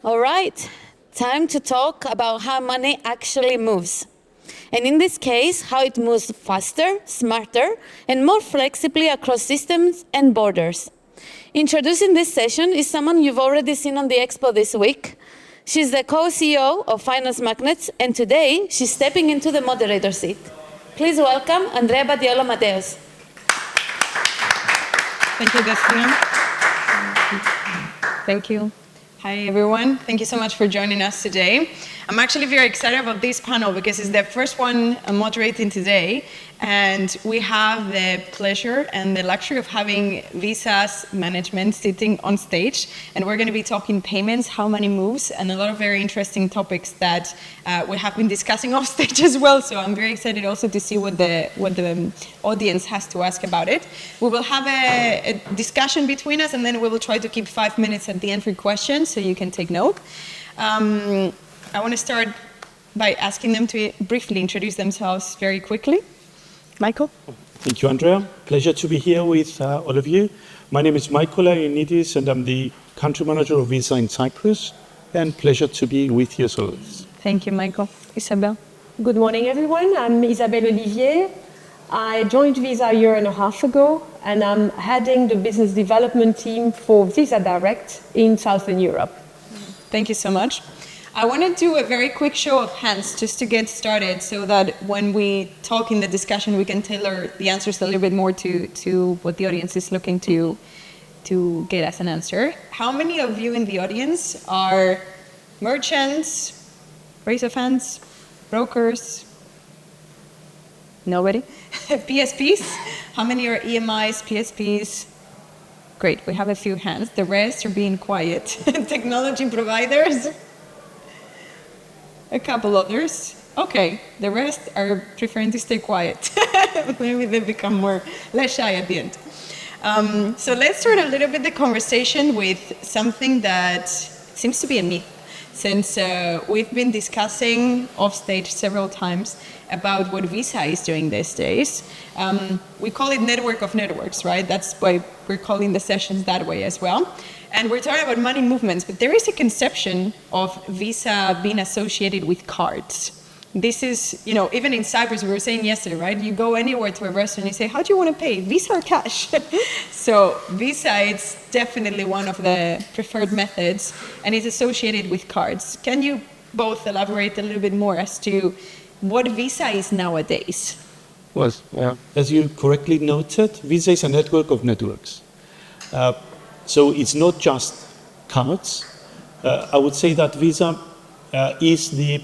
All right, time to talk about how money actually moves. And in this case, how it moves faster, smarter, and more flexibly across systems and borders. Introducing this session is someone you've already seen on the EXPO this week. She's the co-CEO of Finance Magnates, and today she's stepping into the moderator seat. Please welcome Andrea Badiola Mateos. Thank you, Dustina. Thank you. Hi, everyone. Thank you so much for joining us today. I'm actually very excited about this panel because it's the first one I'm moderating today, and we have the pleasure and the luxury of having Visa's management sitting on stage, and we're going to be talking payments, how money moves, and a lot of very interesting topics that we have been discussing off stage as well. So I'm very excited also to see what the audience has to ask about it. We will have a discussion between us, and then we will try to keep 5 minutes at the end for questions, so you can take note. I want to start by asking them to briefly introduce themselves very quickly. Michael? Thank you, Andrea. Pleasure to be here with all of you. My name is Michael Ioannides, and I'm the country manager of Visa in Cyprus, and pleasure to be with you as always. Thank you, Michael. Isabelle? Good morning, everyone. I'm Isabelle Olivier. I joined Visa a year and a half ago, and I'm heading the business development team for Visa Direct in Southern Europe. Thank you so much. I want to do a very quick show of hands just to get started so that when we talk in the discussion, we can tailor the answers a little bit more to what the audience is looking to get as an answer. How many of you in the audience are merchants, raise of hands, brokers? Nobody? PSPs? How many are EMIs, PSPs? Great, we have a few hands. The rest are being quiet. Technology providers? A couple others. Okay, the rest are preferring to stay quiet. Maybe they become less shy at the end. So let's start a little bit the conversation with something that seems to be a myth, since we've been discussing off stage several times about what Visa is doing these days. We call it network of networks, right? That's why we're calling the sessions that way as well. And we're talking about money movements, but there is a conception of Visa being associated with cards. This is, even in Cyprus, we were saying yesterday, right? You go anywhere to a restaurant, you say, how do you want to pay? Visa or cash? So Visa is definitely one of the preferred methods, and it's associated with cards. Can you both elaborate a little bit more as to what Visa is nowadays? Well, as you correctly noted, Visa is a network of networks. So it's not just cards. I would say that Visa is the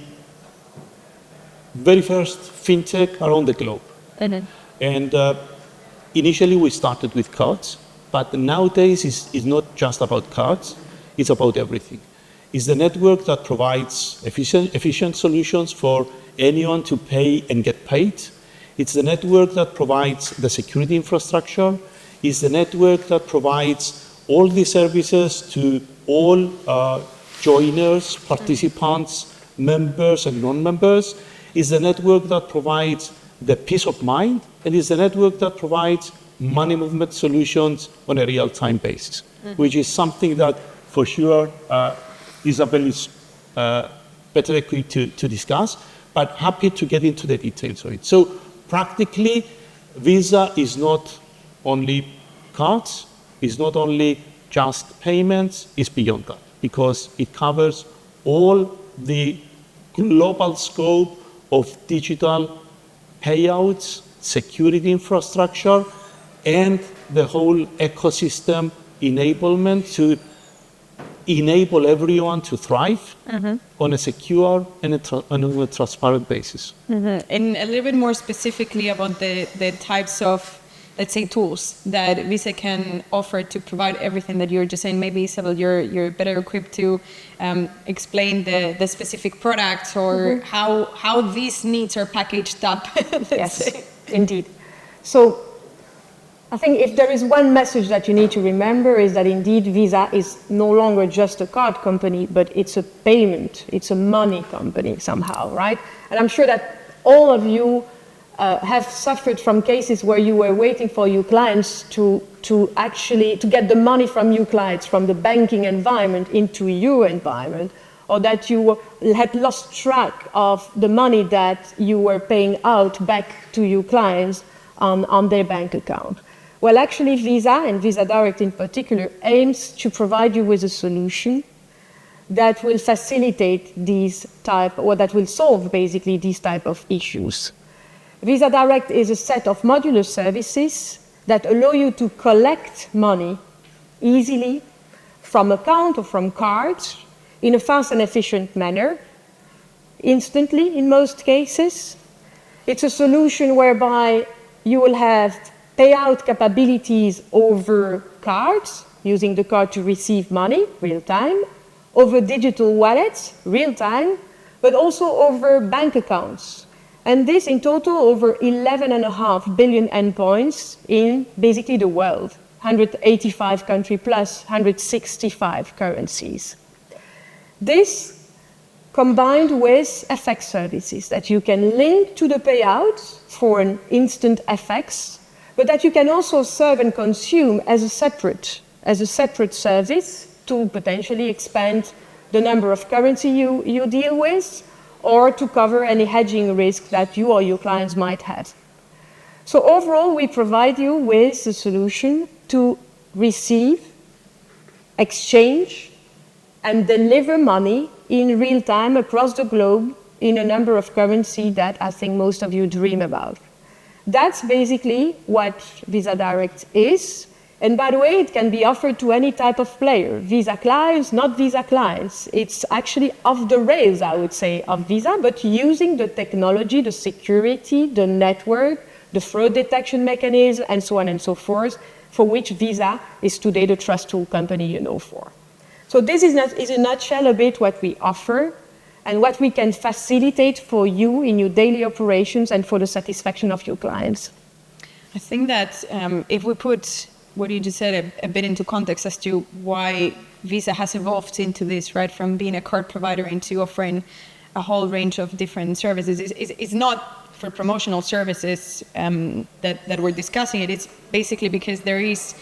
very first fintech around the globe. Mm-hmm. And initially we started with cards, but nowadays it's not just about cards, it's about everything. It's the network that provides efficient solutions for anyone to pay and get paid. It's the network that provides the security infrastructure. It's the network that provides all the services to all joiners, participants, members and non-members. Is the network that provides the peace of mind, and is the network that provides money movement solutions on a real-time basis, which is something that for sure Isabelle is better equipped to discuss, but happy to get into the details of it. So practically, Visa is not only cards, it's not only just payments, it's beyond that, because it covers all the global scope of digital payouts, security infrastructure, and the whole ecosystem enablement to enable everyone to thrive on a secure and a transparent basis. And a little bit more specifically about the types of, let's say, tools that Visa can offer to provide everything that you're just saying. Maybe, Isabelle, you're better equipped to explain the specific products or how these needs are packaged up, let's say. Indeed. So I think if there is one message that you need to remember is that indeed Visa is no longer just a card company, but it's a payment, it's a money company somehow, right? And I'm sure that all of you have suffered from cases where you were waiting for your clients to get the money from your clients from the banking environment into your environment, or that you had lost track of the money that you were paying out back to your clients on their bank account. Well, actually, Visa, and Visa Direct in particular, aims to provide you with a solution that will facilitate that will solve basically these type of issues. Visa Direct is a set of modular services that allow you to collect money easily from account or from cards in a fast and efficient manner, instantly in most cases. It's a solution whereby you will have payout capabilities over cards, using the card to receive money, real time, over digital wallets, real time, but also over bank accounts. And this in total over 11.5 billion endpoints in basically the world, 185 countries plus 165 currencies. This combined with FX services that you can link to the payout for an instant FX, but that you can also serve and consume as a separate service to potentially expand the number of currency you deal with, or to cover any hedging risk that you or your clients might have. So overall, we provide you with a solution to receive, exchange, and deliver money in real time across the globe in a number of currencies that I think most of you dream about. That's basically what Visa Direct is. And by the way, it can be offered to any type of player. Visa clients, not Visa clients. It's actually off the rails, I would say, of Visa, but using the technology, the security, the network, the fraud detection mechanism, and so on and so forth, for which Visa is today the trustful company you know for. So this is in a nutshell a bit what we offer and what we can facilitate for you in your daily operations and for the satisfaction of your clients. I think that if we put what you just said a bit into context as to why Visa has evolved into this, right, from being a card provider into offering a whole range of different services. It's not for promotional services that we're discussing it. It's basically because there is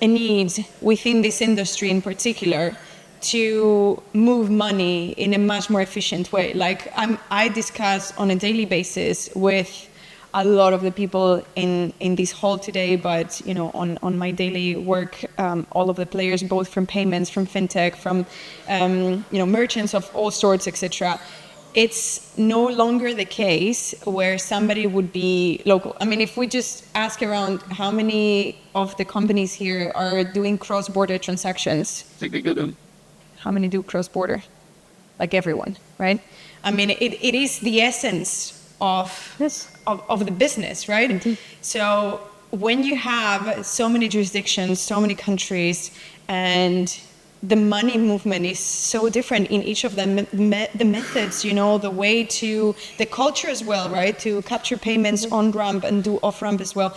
a need within this industry in particular to move money in a much more efficient way. Like I discuss on a daily basis with a lot of the people in this hall today, but on my daily work, all of the players, both from payments, from fintech, from merchants of all sorts, etc. It's no longer the case where somebody would be local. I mean, if we just ask around how many of the companies here are doing cross-border transactions, how many do cross-border? Like everyone, right? I mean, it is the essence of the business, right? Indeed. So when you have so many jurisdictions, so many countries, and the money movement is so different in each of them, the methods, the way to, the culture as well, right? To capture payments on-ramp and do off-ramp as well.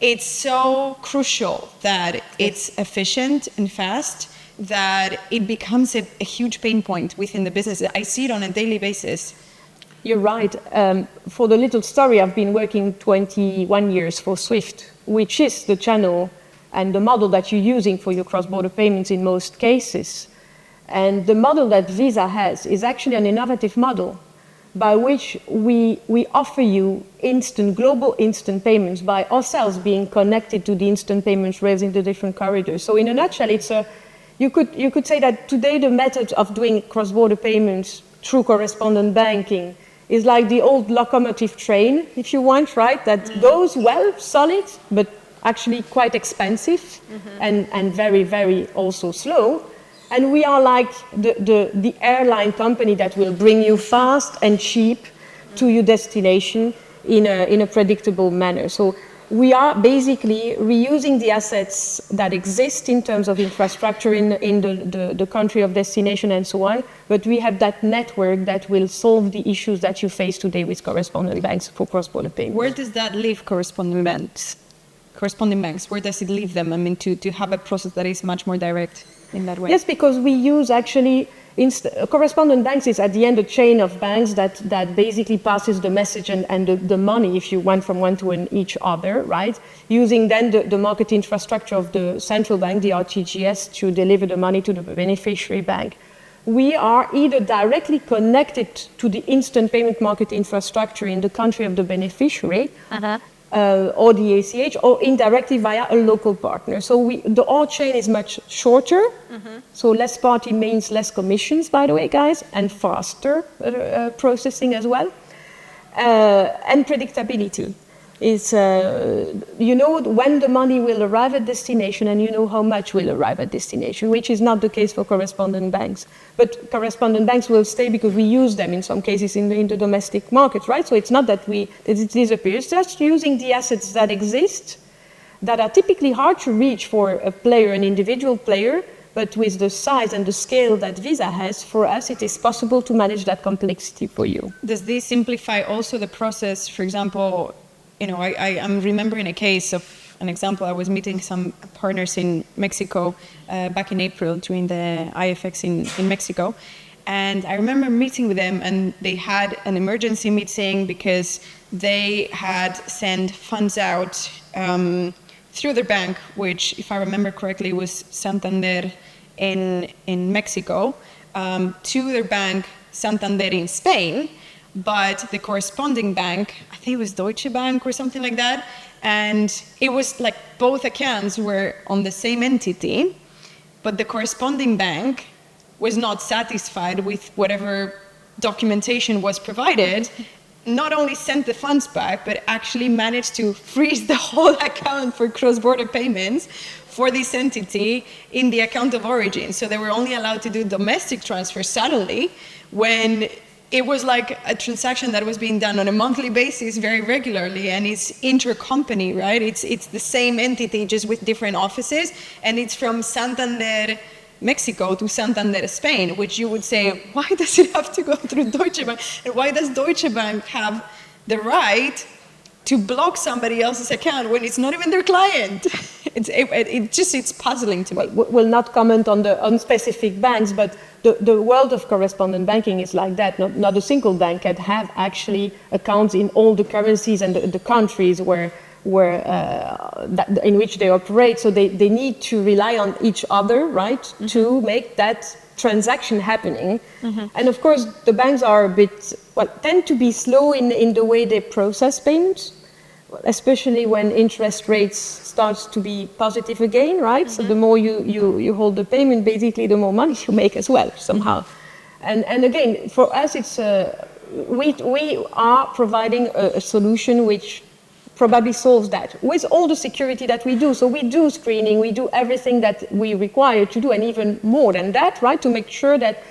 It's so crucial that it's efficient and fast, that it becomes a huge pain point within the business. I see it on a daily basis. You're right. For the little story, I've been working 21 years for SWIFT, which is the channel and the model that you're using for your cross-border payments in most cases. And the model that Visa has is actually an innovative model by which we offer you global instant payments by ourselves being connected to the instant payments rails in the different corridors. So in a nutshell, you could say that today the method of doing cross-border payments through correspondent banking is like the old locomotive train, if you want, right? That goes well, solid, but actually quite expensive and very, very also slow. And we are like the airline company that will bring you fast and cheap to your destination in a predictable manner. So we are basically reusing the assets that exist in terms of infrastructure in the country of destination and so on, but we have that network that will solve the issues that you face today with correspondent banks for cross-border payments. Where does that leave correspondent banks? Where does it leave them? I mean, to have a process that is much more direct in that way? Yes, because we use actually correspondent banks is at the end a chain of banks that basically passes the message and the money, if you want, from one to each other, right? Using then the market infrastructure of the central bank, the RTGS, to deliver the money to the beneficiary bank. We are either directly connected to the instant payment market infrastructure in the country of the beneficiary, or the ACH, or indirectly via a local partner. So our chain is much shorter, so less party means less commissions, by the way, guys, and faster processing as well. And predictability is, you know when the money will arrive at destination, and you know how much will arrive at destination, which is not the case for correspondent banks. But correspondent banks will stay because we use them in some cases in the domestic market, right? So it's not that it disappears, just using the assets that exist, that are typically hard to reach for a player, an individual player, but with the size and the scale that Visa has, for us, it is possible to manage that complexity for you. Does this simplify also the process? For example, you know, I'm remembering a case of an example. I was meeting some partners in Mexico back in April during the IFX in Mexico. And I remember meeting with them, and they had an emergency meeting because they had sent funds out through their bank, which, if I remember correctly, was Santander in Mexico, to their bank, Santander in Spain. But the corresponding bank, I think it was Deutsche Bank or something like that, and it was like both accounts were on the same entity, but the corresponding bank was not satisfied with whatever documentation was provided, not only sent the funds back, but actually managed to freeze the whole account for cross-border payments for this entity in the account of origin. So they were only allowed to do domestic transfers suddenly, when it was like a transaction that was being done on a monthly basis very regularly, and it's intercompany, right? It's the same entity, just with different offices, and it's from Santander, Mexico to Santander, Spain, which you would say, why does it have to go through Deutsche Bank? And why does Deutsche Bank have the right to block somebody else's account when it's not even their client? It's puzzling to me. We'll not comment on specific banks, but the world of correspondent banking is like that. Not a single bank can have actually accounts in all the currencies and the countries in which they operate. So they need to rely on each other, right, to make that transaction happening. And of course, the banks are tend to be slow in the way they process payments, especially when interest rates starts to be positive again, right? So the more you hold the payment, basically the more money you make as well, somehow. And again, for us, it's we are providing a solution which probably solves that, with all the security that we do. So we do screening, we do everything that we require to do, and even more than that, right? To make sure that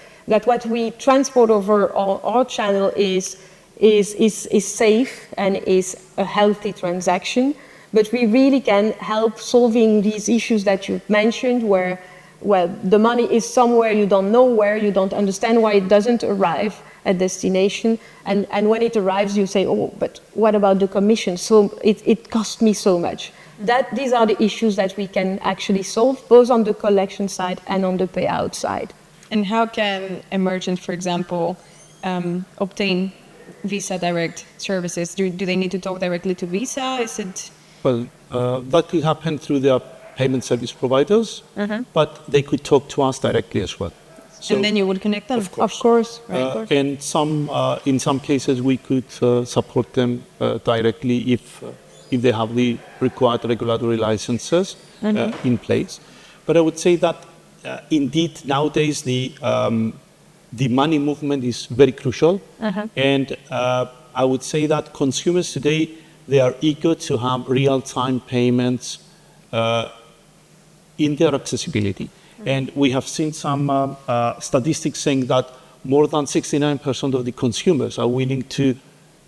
what we transport over our channel is safe and is a healthy transaction. But we really can help solving these issues that you've mentioned, where, well, the money is somewhere, you don't know where, you don't understand why it doesn't arrive at destination, and when it arrives you say, oh, but what about the commission? So it cost me so much. These are the issues that we can actually solve, both on the collection side and on the payout side. And how can a merchant, for example, obtain Visa Direct services? Do they need to talk directly to Visa? Is it? Well, that could happen through their payment service providers, but they could talk to us directly as well. So, and then you would connect them? Of course. And in some cases, we could support them directly if they have the required regulatory licenses in place. But I would say that indeed nowadays the money movement is very crucial, and I would say that consumers today, they are eager to have real-time payments in their accessibility. And we have seen some statistics saying that more than 69% of the consumers are willing to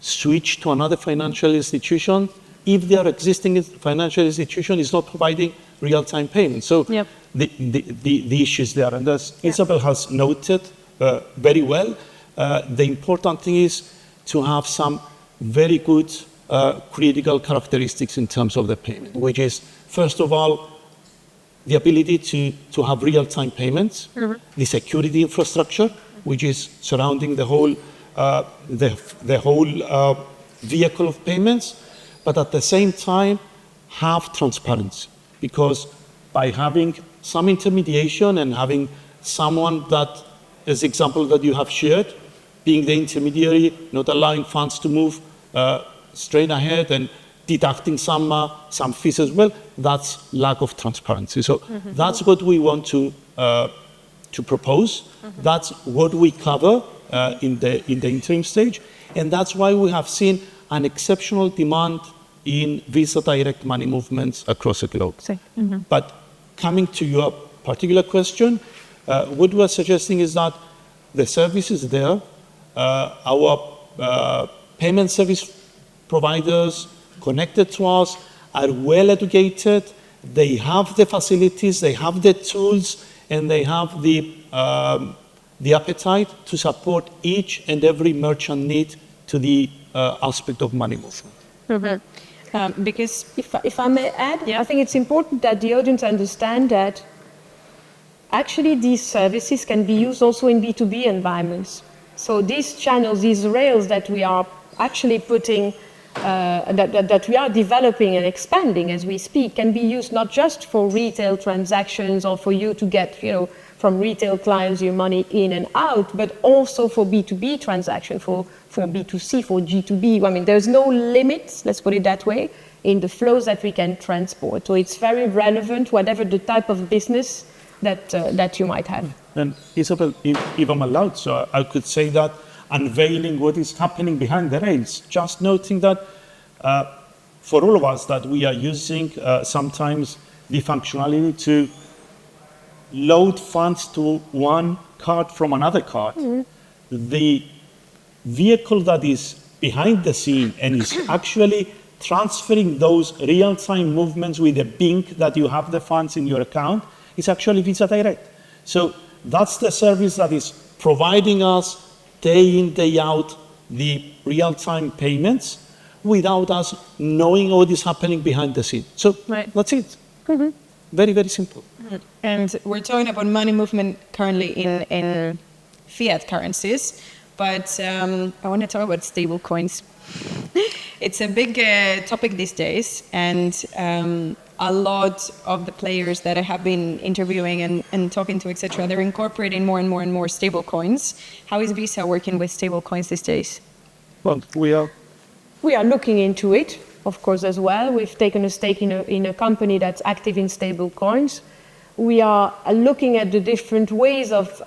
switch to another financial institution if their existing financial institution is not providing real-time payments. So the issues there, and as Isabelle has noted very well, the important thing is to have some very good critical characteristics in terms of the payment, which is, first of all, the ability to have real-time payments, the security infrastructure, which is surrounding the whole vehicle of payments, but at the same time have transparency. Because by having some intermediation and having someone that, as example that you have shared, being the intermediary, not allowing funds to move straight ahead and deducting some fees as well, that's lack of transparency. So that's what we want to propose. That's what we cover in the interim stage, and that's why we have seen an exceptional demand in Visa direct money movements across the globe. But coming to your particular question, what we're suggesting is that the service is there. Our payment service providers connected to us are well educated. They have the facilities, they have the tools, and they have the appetite to support each and every merchant need to the aspect of money movement. Because If I may add, I think it's important that the audience understand that actually these services can be used also in B2B environments. So these channels, these rails that we are actually putting, that we are developing and expanding as we speak, can be used not just for retail transactions or for you to get, from retail clients your money in and out, but also for B2B transaction, for B2C, for G2B. I mean, there's no limits, let's put it that way, in the flows that we can transport. So it's very relevant, whatever the type of business that you might have. And Isabelle, if I'm allowed, so I could say that unveiling what is happening behind the rails, just noting that for all of us that we are using sometimes the functionality to load funds to one card from another card, the vehicle that is behind the scene and is actually transferring those real-time movements with a ping that you have the funds in your account is actually Visa Direct. So that's the service that is providing us day in, day out, the real-time payments without us knowing what is happening behind the scene. So that's it. Very, very simple. And we're talking about money movement currently in fiat currencies, but I want to talk about stable coins. It's a big topic these days, and a lot of the players that I have been interviewing and talking to, etc., they're incorporating more and more stable coins. How is Visa working with stable coins these days? Well, we are looking into it, of course, as well. We've taken a stake in a company that's active in stable coins. We are looking at the different ways of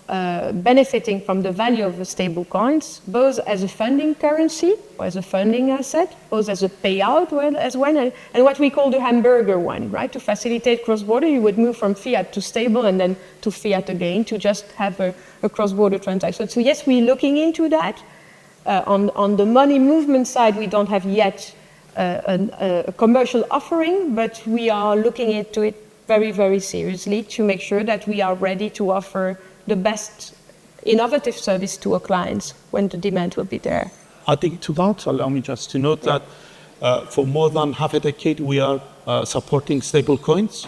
benefiting from the value of the stable coins, both as a funding currency or as a funding asset, both as a payout as well, and what we call the hamburger one, right? To facilitate cross-border, you would move from fiat to stable and then to fiat again to just have a cross-border transaction. So yes, we're looking into that. On the money movement side, we don't have yet a commercial offering, but we are looking into it very, very seriously to make sure that we are ready to offer the best innovative service to our clients when the demand will be there. Adding to that, allow me just to note that for more than half a decade, we are supporting stablecoins.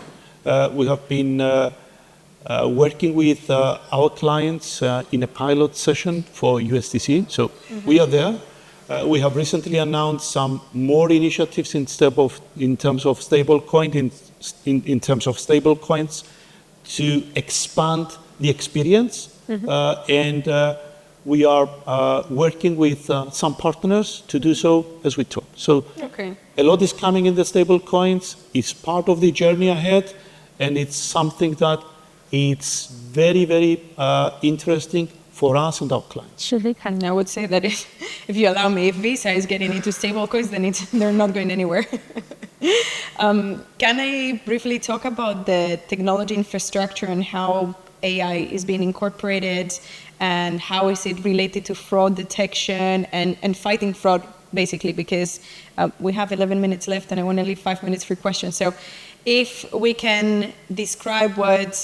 We have been working with our clients in a pilot session for USDC. So we are there. We have recently announced some more initiatives in terms of stablecoin, in terms of stablecoins, to expand the experience. And we are working with some partners to do so as we talk. So a lot is coming in the stablecoins. It's part of the journey ahead, and it's something that it's very, very interesting for us and our clients. And I would say that if you allow me, if Visa is getting into stablecoins, then they're not going anywhere. Can I briefly talk about the technology infrastructure and how AI is being incorporated, and how is it related to fraud detection and fighting fraud, basically, because we have 11 minutes left and I want to leave 5 minutes for questions. So if we can describe what,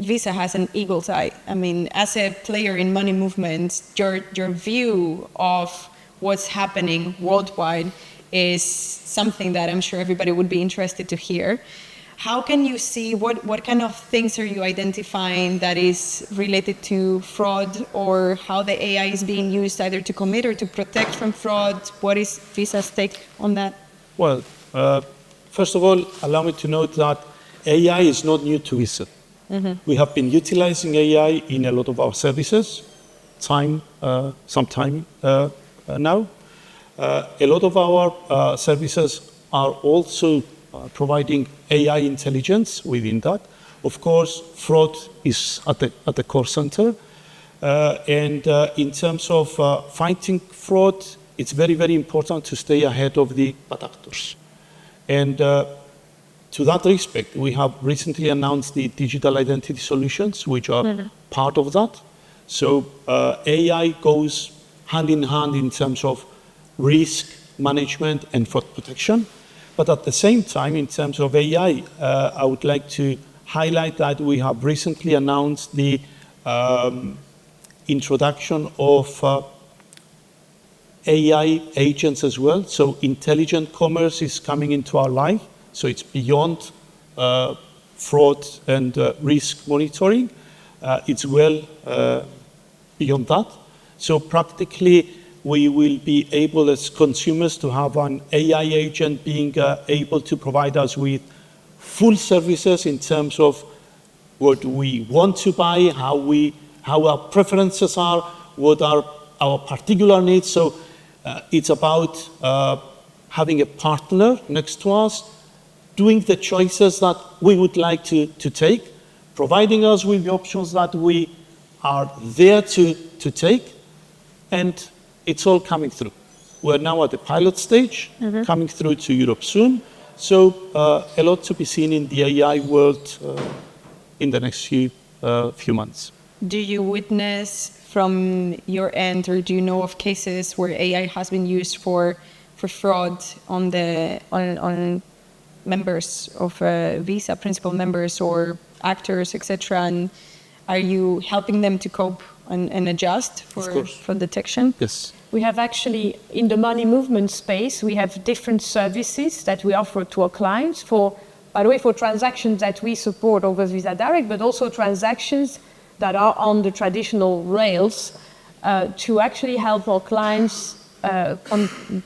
Visa has an eagle's eye. I mean, as a player in money movement, your view of what's happening worldwide is something that I'm sure everybody would be interested to hear. How can you see what kind of things are you identifying that is related to fraud, or how the AI is being used either to commit or to protect from fraud? What is Visa's take on that? Well, first of all, allow me to note that AI is not new to Visa. We have been utilizing AI in a lot of our services, some time now. A lot of our services are also providing AI intelligence within that. Of course, fraud is at the core center. And in terms of fighting fraud, it's very, very important to stay ahead of the bad actors. And to that respect, we have recently announced the digital identity solutions, which are part of that. So AI goes hand in hand in terms of risk management and fraud protection. But at the same time, in terms of AI, I would like to highlight that we have recently announced the introduction of AI agents as well. So intelligent commerce is coming into our life. So it's beyond fraud and risk monitoring. It's well beyond that. So practically, we will be able as consumers to have an AI agent being able to provide us with full services in terms of what we want to buy, how our preferences are, what are our particular needs. So it's about having a partner next to us, doing the choices that we would like to take, providing us with the options that we are there to take, and it's all coming through. We're now at the pilot stage, coming through to Europe soon. So a lot to be seen in the AI world in the next few months. Do you witness from your end, or do you know of cases where AI has been used for fraud on members of Visa, principal members or actors, etc.? And are you helping them to cope and adjust for detection? Yes. We have actually, in the money movement space, we have different services that we offer to our clients by the way, for transactions that we support over Visa Direct, but also transactions that are on the traditional rails to actually help our clients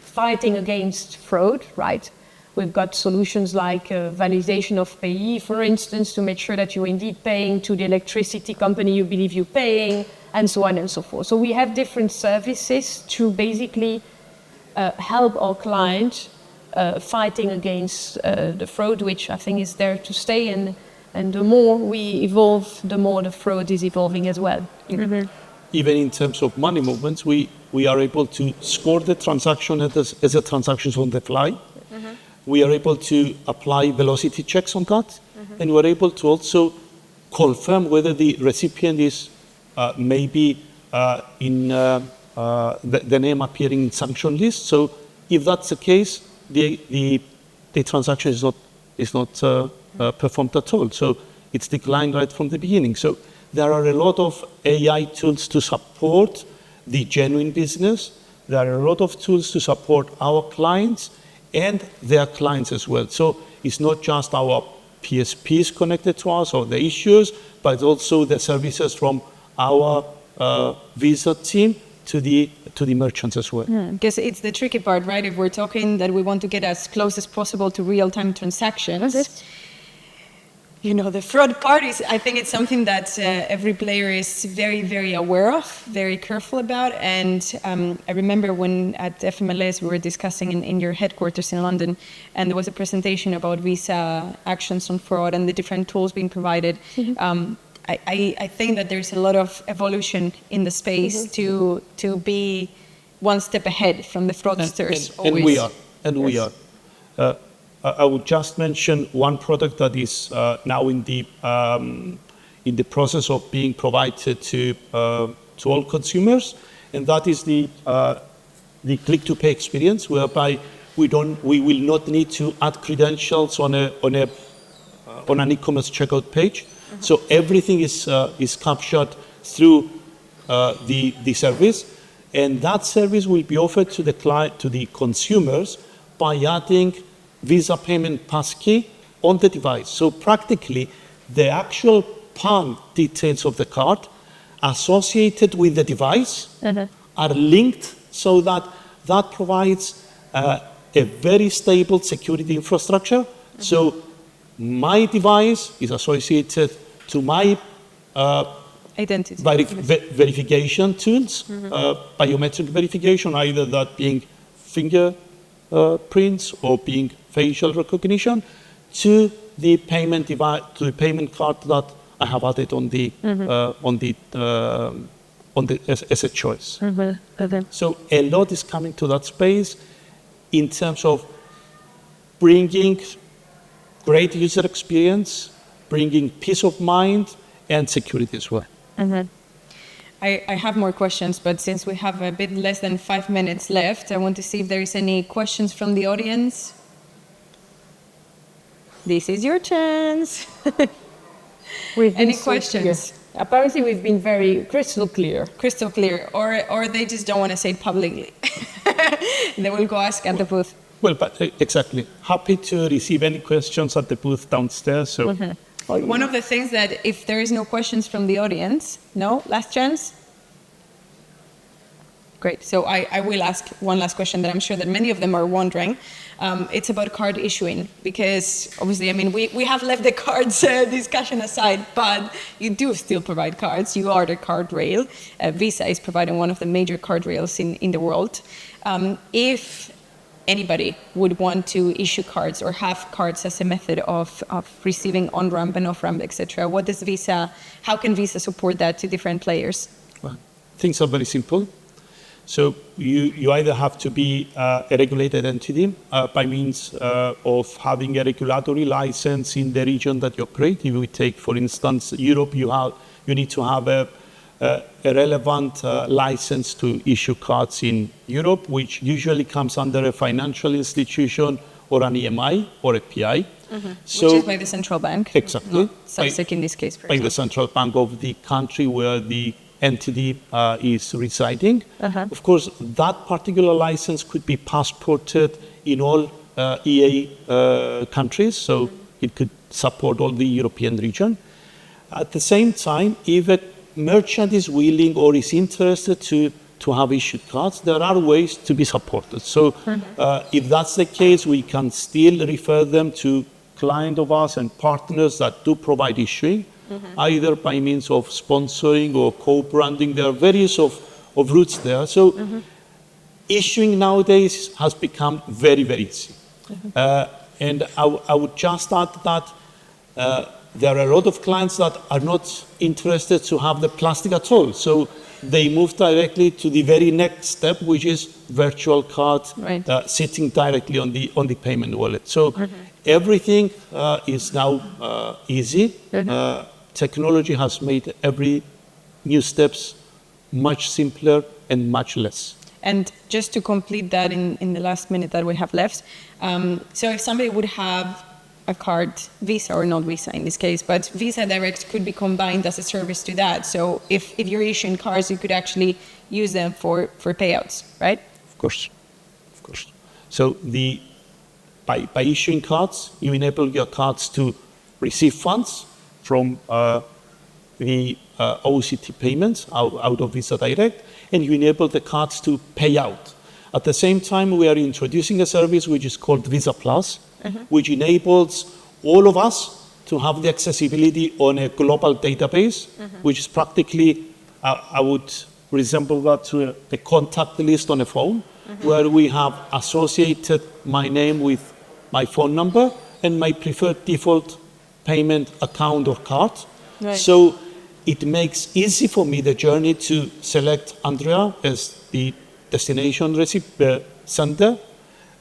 fighting against fraud, right? We've got solutions like validation of payee, for instance, to make sure that you're indeed paying to the electricity company you believe you're paying, and so on and so forth. So we have different services to basically help our client fighting against the fraud, which I think is there to stay. And the more we evolve, the more the fraud is evolving as well. Even in terms of money movements, we are able to score the transaction as a transaction on the fly. We are able to apply velocity checks on that. And we're able to also confirm whether the recipient is maybe in the name appearing in sanction list. So if that's the case, the transaction is not performed at all. So it's declined right from the beginning. So there are a lot of AI tools to support the genuine business. There are a lot of tools to support our clients and their clients as well. So it's not just our PSPs connected to us or the issuers, but also the services from our Visa team to the merchants as well. Because it's the tricky part, right? If we're talking that we want to get as close as possible to real-time transactions, you know, the fraud part is, I think it's something that every player is very, very aware of, very careful about. And I remember when at FMLS we were discussing in your headquarters in London, and there was a presentation about Visa actions on fraud and the different tools being provided. I think that there's a lot of evolution in the space to be one step ahead from the fraudsters. And we are. I would just mention one product that is now in the process of being provided to all consumers, and that is the click-to-pay experience, whereby we will not need to add credentials on an e-commerce checkout page. So everything is captured through the service, and that service will be offered to the client, to the consumers, by adding Visa payment passkey on the device. So practically, the actual PAN details of the card associated with the device are linked so that provides a very stable security infrastructure. So my device is associated to my identity verification tools, biometric verification, either that being fingerprints or being facial recognition, to the payment device, to the payment card that I have added as a choice. So a lot is coming to that space in terms of bringing great user experience, bringing peace of mind and security as well. I have more questions, but since we have a bit less than 5 minutes left, I want to see if there is any questions from the audience. This is your chance. Any questions? Yes. Apparently, we've been very crystal clear. Crystal clear, or they just don't want to say it publicly. They will go ask at the booth. Well, but exactly. Happy to receive any questions at the booth downstairs. So. One of the things that if there is no questions from the audience, no, last chance? Great, so I will ask one last question that I'm sure that many of them are wondering. It's about card issuing, because obviously, I mean, we have left the cards discussion aside, but you do still provide cards. You are the card rail. Visa is providing one of the major card rails in the world. If anybody would want to issue cards or have cards as a method of receiving on-ramp and off-ramp, etc., how can Visa support that to different players? Well, things are very simple. So you either have to be a regulated entity by means of having a regulatory license in the region that you operate. If we take, for instance, Europe, you need to have a relevant license to issue cards in Europe, which usually comes under a financial institution or an EMI or a PI. So, which is by the central bank. Exactly. SASEC in this case, for by example. the central bank of the country where the entity is residing. Of course, that particular license could be passported in all EA countries, so it could support all the European region. At the same time, if a merchant is willing or is interested to have issued cards, there are ways to be supported. So if that's the case, we can still refer them to clients of ours and partners that do provide issuing, either by means of sponsoring or co-branding. There are various of routes there. So issuing nowadays has become very, very easy. And I would just add that there are a lot of clients that are not interested to have the plastic at all. So they move directly to the very next step, which is virtual card, sitting directly on the payment wallet. So everything is now easy. Technology has made every new steps much simpler and much less. And just to complete that in the last minute that we have left, so if somebody would have a card, Visa or not Visa in this case, but Visa Direct could be combined as a service to that. So if you're issuing cards, you could actually use them for payouts, right? Of course. So by issuing cards, you enable your cards to receive funds from the OCT payments out of Visa Direct, and you enable the cards to pay out. At the same time, we are introducing a service which is called Visa Plus, which enables all of us to have the accessibility on a global database, which is practically, I would resemble that to a contact list on a phone, where we have associated my name with my phone number and my preferred default payment account or card. So it makes easy for me the journey to select Andrea as the destination sender,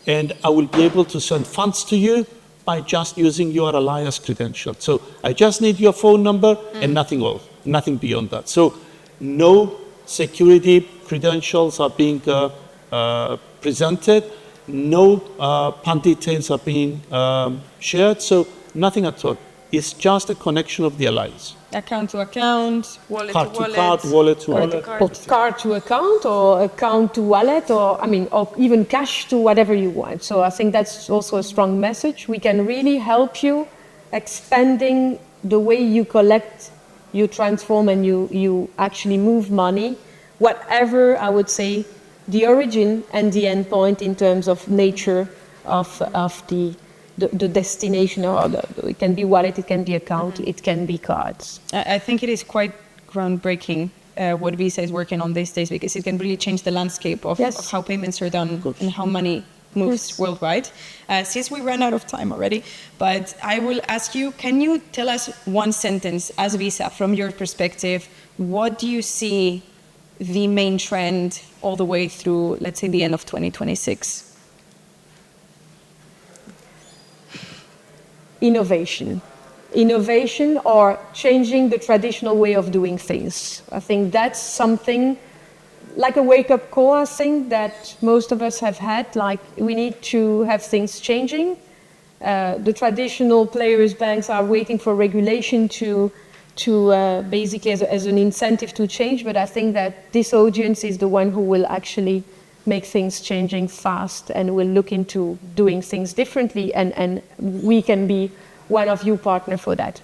and I will be able to send funds to you by just using your alias credential. So I just need your phone number and nothing else, nothing beyond that. So no security credentials are being presented, no PAN details are being shared, so nothing at all. is just a connection of the allies. Account to account, wallet Card to to wallet. card, wallet to wallet. card. Or card to account, or account to wallet, or or even cash to whatever you want. So I think that's also a strong message. We can really help you expanding the way you collect, you transform, and you actually move money, whatever I would say the origin and the end point in terms of nature of the destination, or it can be wallet, it can be account, it can be cards. I think it is quite groundbreaking what Visa is working on these days, because it can really change the landscape of how payments are done and how money moves worldwide. Since we ran out of time already, but I will ask you, can you tell us one sentence as Visa from your perspective, what do you see the main trend all the way through, let's say, the end of 2026? Innovation. Innovation, or changing the traditional way of doing things. I think that's something like a wake-up call, I think, that most of us have had. Like, we need to have things changing. The traditional players, banks, are waiting for regulation to basically as an incentive to change, but I think that this audience is the one who will actually make things changing fast and will look into doing things differently, and we can be one of you partner for that.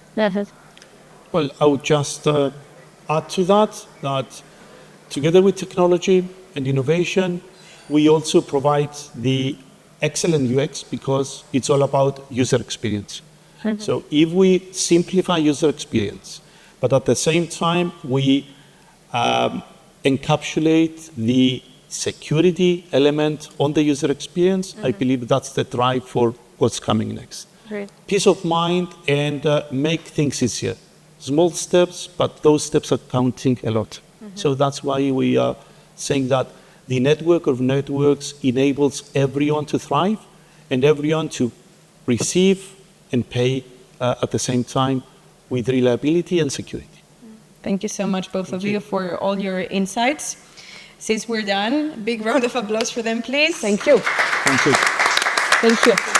Well, I would just add to that together with technology and innovation, we also provide the excellent UX, because it's all about user experience. So if we simplify user experience, but at the same time we encapsulate the security element on the user experience, I believe that's the drive for what's coming next. Great. Peace of mind and make things easier. Small steps, but those steps are counting a lot. So that's why we are saying that the network of networks enables everyone to thrive and everyone to receive and pay at the same time with reliability and security. Thank you so much, both of you, for all your insights. Since we're done, big round of applause for them, please. Thank you. Thank you. Thank you.